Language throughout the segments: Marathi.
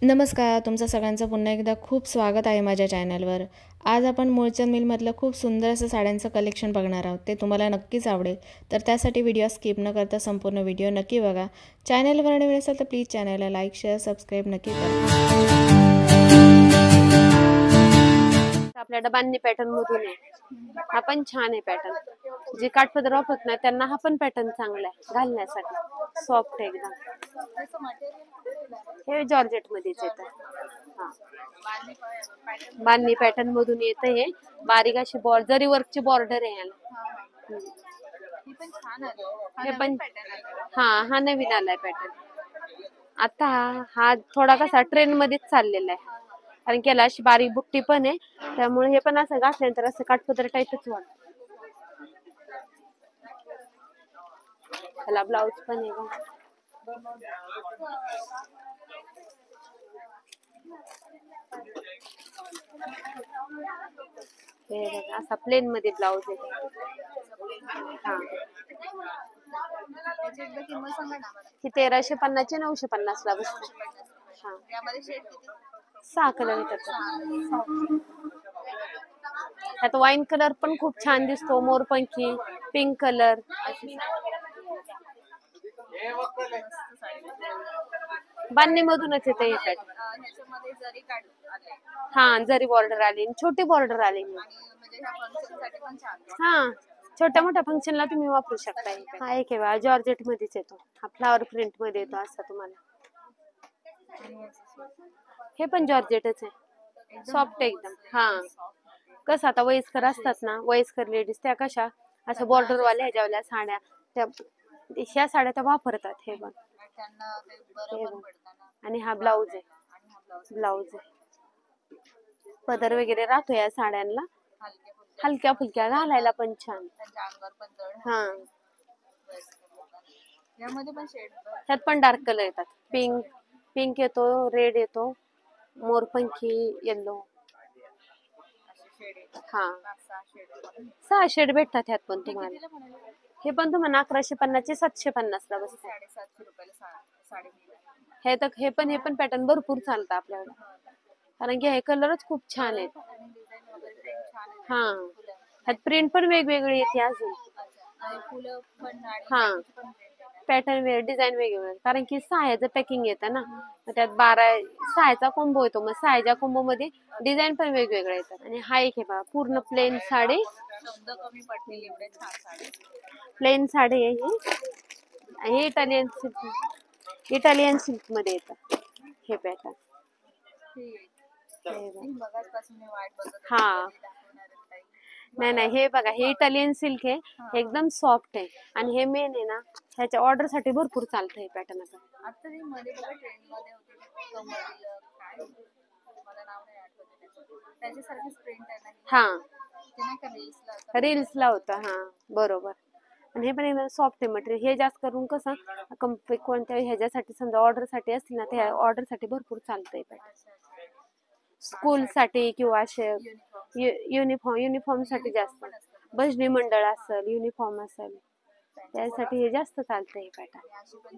नमस्कार, तुमचं सगळ्यांचं पुन्हा एकदा खूप स्वागत आहे माझ्या चॅनलवर। आज आपण मूळचंद मिलमधलं खूप सुंदर असं साड्यांचं कलेक्शन बघणार आहोत। ते तुम्हाला नक्कीच आवडेल, तर त्यासाठी व्हिडिओ स्किप न करता संपूर्ण व्हिडिओ नक्की बघा। चॅनलवर नवीन असाल तर प्लीज चॅनलला लाईक, शेअर, सबस्क्राइब नक्की करा। आपल्या डबांनी पॅटर्न मधून आहे, हा पण छान आहे पॅटर्न। जे काठपदर वापरत नाही त्यांना हा पण पॅटर्न चांगला आहे घालण्यासाठी, सॉफ्ट आहे एकदम। हे जॉर्जेट मध्येच येतं, हा बांधणी पॅटर्न मधून येतं। हे बारीक अशी जरी वर्कची बॉर्डर आहे याला। हे पण हा नवीन आलाय पॅटर्न आता। हा थोडा कसा ट्रेंड मध्येच चाललेला आहे, कारण की याला अशी बारीक बुट्टी पण आहे, त्यामुळे हे पण असं घातल्यानंतर असं काठपदर टाईपच वाटतं। त्याला ब्लाउज पण आहे बघा। हे बघा असा प्लेन मध्ये ब्लाउज आहे। हा ही 1350 ची 950 ला बसते। हा यामध्ये 6 कलर येतात। त्यात वाईन कलर पण खूप छान दिसतो, मोरपंखी, पिंक कलर। बांधणी मधूनच येते हे पॅटर्न। हा जरी बॉर्डर आली, छोटी बॉर्डर आली। हा छोट्या मोठ्या फंक्शनला तुम्ही वापरू शकता। हा एक आहे जॉर्जेट मध्येच येतो, हा फ्लावर प्रिंट मध्ये येतो असा तुम्हाला। हे पण जॉर्जेटच आहे, सॉफ्ट एकदम। हा कसं आता वयस्कर असतात ना, वयस्कर लेडीज त्या कशा अशा बॉर्डर वाल्या ह्याच्यावल्या साड्या, त्या ह्या साड्या त्या वापरतात। हे बघ, आणि हा ब्लाउज आहे, ब्लाउज आहे। पदर वगैरे राहतो या साड्यांना, हलक्या फुलक्या घालायला पण छान। हा त्यात पण डार्क कलर येतात, पिंक येतो, रेड येतो, मोरपंखी, येलो। हा 6 शेड भेटतात ह्यात पण तुम्हाला। हे पण तुम्हाला 1150 चे 750 ला बसते। 750 रुपयाला हे पण पॅटर्न भरपूर चालतं आपल्याला, कारण की हे कलरच खूप छान आहेत। हा ह्यात प्रिंट पण वेगवेगळी येते अजून। हा पॅटर्न वेगळे, डिझाईन वेगवेगळे, कारण की सहाय्याचं पॅकिंग येतं ना, त्यात 12 सहाय्याचा कोंबो येतो, मग सहाय्याच्या कोंबो मध्ये डिझाईन पण वेगवेगळे येतात। आणि हा एक आहे बघा पूर्ण प्लेन साडी, प्लेन साडी आहे ही इटालियन सिल्क मध्ये येतं हे पॅटर्न। हा नाही हे बघा, हे इटालियन सिल्क आहे, एकदम सॉफ्ट आहे। आणि हे मेन आहे ना, ह्याच्या ऑर्डर साठी भरपूर चालतं हे पॅटर्न आता। हा रील्स ला होता, हा बरोबर। आणि हे पण एकदम सॉफ्ट आहे मटेरियल। हे जास्त करून कसं कोणत्या ह्याच्यासाठी समजा ऑर्डर साठी असतील ना, त्या ऑर्डर साठी भरपूर चालतंय पॅटर्न। स्कूल साठी किंवा असे युनिफॉर्म साठी जास्त, भजनी मंडळ असेल, युनिफॉर्म असेल, त्यासाठी हे जास्त चालतं हे पॅटर्न।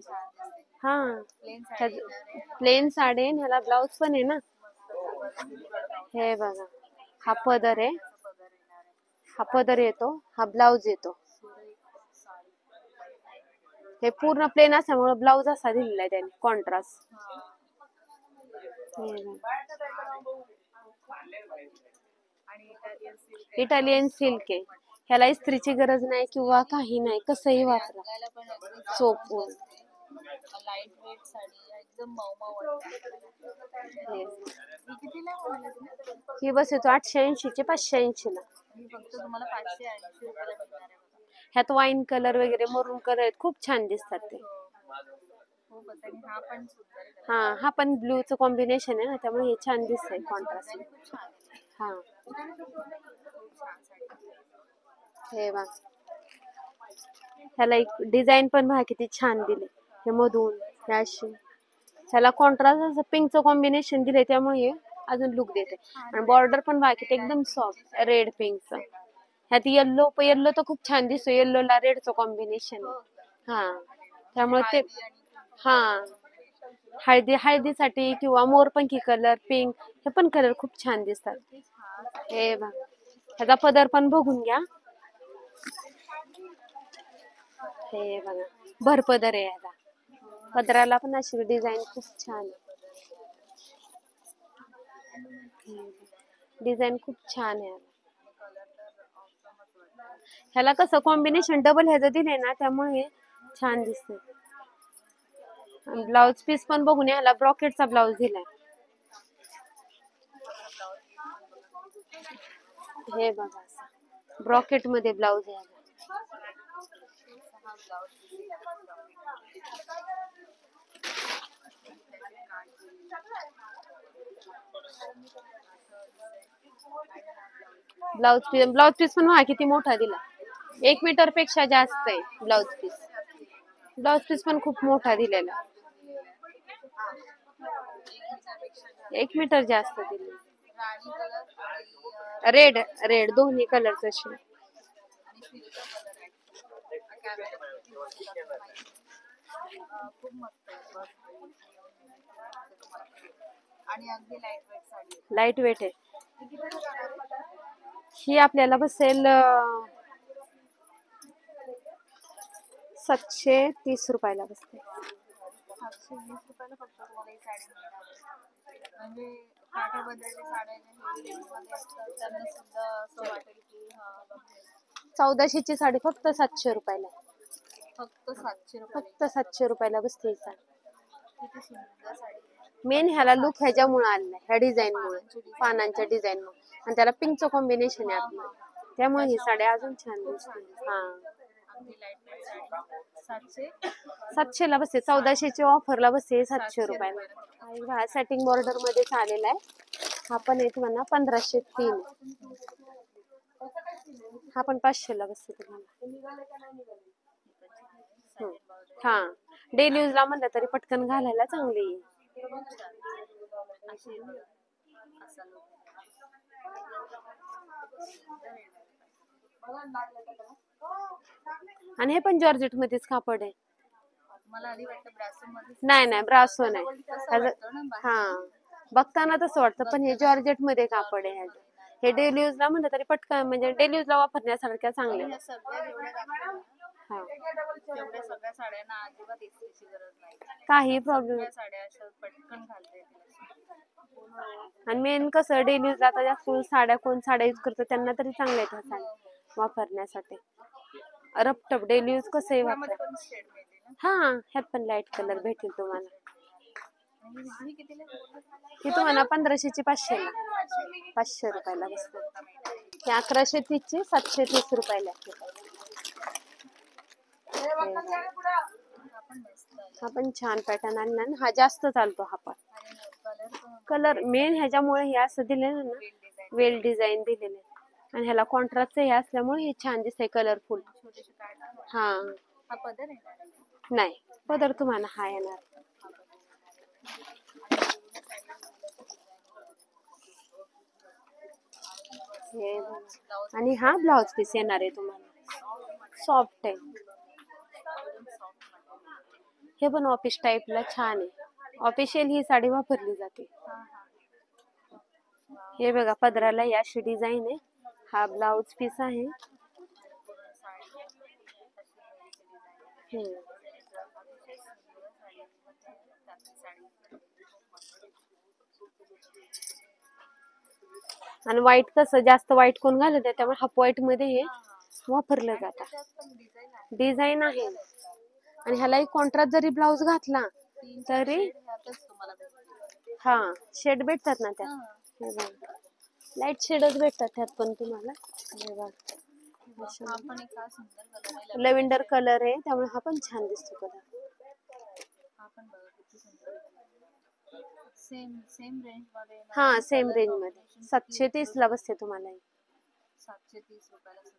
हा प्लेन साडी, ह्याला ब्लाउज पण आहे ना। हे बघा हा पदर आहे, हा पदर येतो, हा ब्लाउज येतो। हे पूर्ण प्लेन असल्यामुळे ब्लाउज असा दिलेला आहे त्याने, कॉन्ट्रास्ट। इटालियन सिल्क आहे, ह्याला इस्त्रीची गरज नाही किंवा काही नाही, कसंही वापरा, सोपं। ही बस येतो 880 चे 580 ला। ह्यात वाईन कलर वगैरे, मरून कलर आहेत, खूप छान दिसतात ते। हा पण ब्ल्यूचं कॉम्बिनेशन आहे ना, त्यामुळे हे छान दिसतंय कॉन्ट्रास्ट। हा हे बघ, ह्याला एक डिझाईन पण बघा किती छान दिली, हे मधून अशी, ह्याला कॉन्ट्रास्ट असं पिंकचं कॉम्बिनेशन दिलंय, त्यामुळे अजून लुक देते। आणि बॉर्डर पण बघा किती एकदम सॉफ्ट रेड पिंकचं। ह्यात येल्लो तर खूप छान दिसतो, येल्लोला रेडचं कॉम्बिनेशन। हा त्यामुळे ते हा हळदीसाठी किंवा मोरपंखी कलर, पिंक, हे पण कलर खूप छान दिसतात. हे बघ, ह्याचा पदर पण बघून घ्या. हे बघा, भरपदर आहे ह्याचा. पदराला पण अशी डिझाईन खूप छान आहे. डिझाईन खूप छान आहे. ह्याला कसं कॉम्बिनेशन डबल ह्याचं दिलंय ना, त्यामुळे छान दिसते. ब्लाउज पीस पण बघून, ह्याला ब्रॉकेटचा ब्लाउज दिलाय. हे बघा, ब्रॉकेट मध्ये ब्लाउज आहे. ब्लाउज पीस पण किती मोठा दिला, 1 मीटर पेक्षा जास्त आहे ब्लाउज पीस. ब्लाउज पीस पण खूप मोठा दिलेला, 1 मीटर जास्त दिले. रेड दोन्ही कलरचं असे. लाईट वेट आहे. ही आपल्याला बसेल 730 रुपयाला बसते. 720 रुपयाला फक्त तुम्हाला ही साडी मिळणार. म्हणजे काठापदराच्या साड्या त्यांना सुद्धा असं वाटेल की 1400 ची साडी फक्त 700 रुपयाला. फक्त 700 रुपये. फक्त 700 रुपयाला बसते ही साडी. किती सुंदर साडी. मेन ह्याला लुक ह्याच्यामुळे आलाय, ह्या डिझाईन मुळे, पानांच्या डिझाईन मुळे, आणि त्याला पिंकचं कॉम्बिनेशन आहे आपलं, त्यामुळे ही साडी अजून छान दिसते. हा, 700 ला बसते. 1400 ची ऑफरला बसते 700 रुपयाला. सेटिंग बॉर्डर मध्ये आलेला आहे. हा पण एक म्हणा 1503. हा पण 500 ला बसते तुम्हाला. हा, डेली यूजला म्हणलं तरी पटकन घालायला चांगली. आणि हे पण जॉर्जेट मध्येच कापड आहे. मला आधी वाटतं ब्रासो मध्ये. नाही, ब्रासो नाही. हा, बघताना तसं वाटतं, पण हे जॉर्जेट मध्ये कापड आहे. हे डेली यूजला म्हणलं तरी पटकन, म्हणजे डेली यूजला वापरण्यासारख्या चांगल्या. हा, तेवढ्या सगळ्या साड्यांना अजिबात इस्त्रीची गरज नाही. काही प्रॉब्लेम. साड्या अशा पटकन घालता येतील. आणि मेन कसं डेली यूजला आता जास्त कोण साड्या यूज करतो त्यांना तरी चांगल्या आहेत ह्या साड्या वापरण्यासाठी. रपटप डेली यूज कसं आहे वापर. हा, ह्यात पण लाईट कलर भेटेल तुम्हाला. ही तुम्हाला 1500 ची 500 ला. 500 रुपयाला बसते. ही 1130 ची 730 रुपयाला. हा पण छान पॅटर्न आणला ना, हा जास्त चालतो. हा पण कलर मेन ह्याच्यामुळे हे असं दिलेलं ना, वेल डिझाईन दिलेले, आणि ह्याला कॉन्ट्रास्ट हे असल्यामुळे हे छान दिसतंय, कलरफुल. हा, पदर नाही, पदर तुम्हाला हा येणार. आणि हा ब्लाउज पीस येणार आहे तुम्हाला, सॉफ्ट आहे. हे पण ऑफिस टाईपला छान आहे. ऑफिशियल ही साडी वापरली जाते. हे बघा, पदराला ही अशी डिझाईन आहे. हा ब्लाउज पीस आहे. आणि व्हाईट कसं जास्त व्हाईट कोण घालत आहे, त्यामुळे हाफ व्हाईट मध्ये हे वापरलं जातं. डिझाईन आहे. आणि ह्यालाही कॉन्ट्रास्ट जरी ब्लाउज घातला तरी हा शेड भेटतात ना त्यात. लाईट शेडच भेटतात त्यात पण तुम्हाला. लेव्हेंडर कलर आहे, त्यामुळे हा पण छान दिसतो कलर. सेम रेंज मध्ये. हा, सेम रेंज मध्ये 730 ला बसते तुम्हाला. 730 रुपयाला.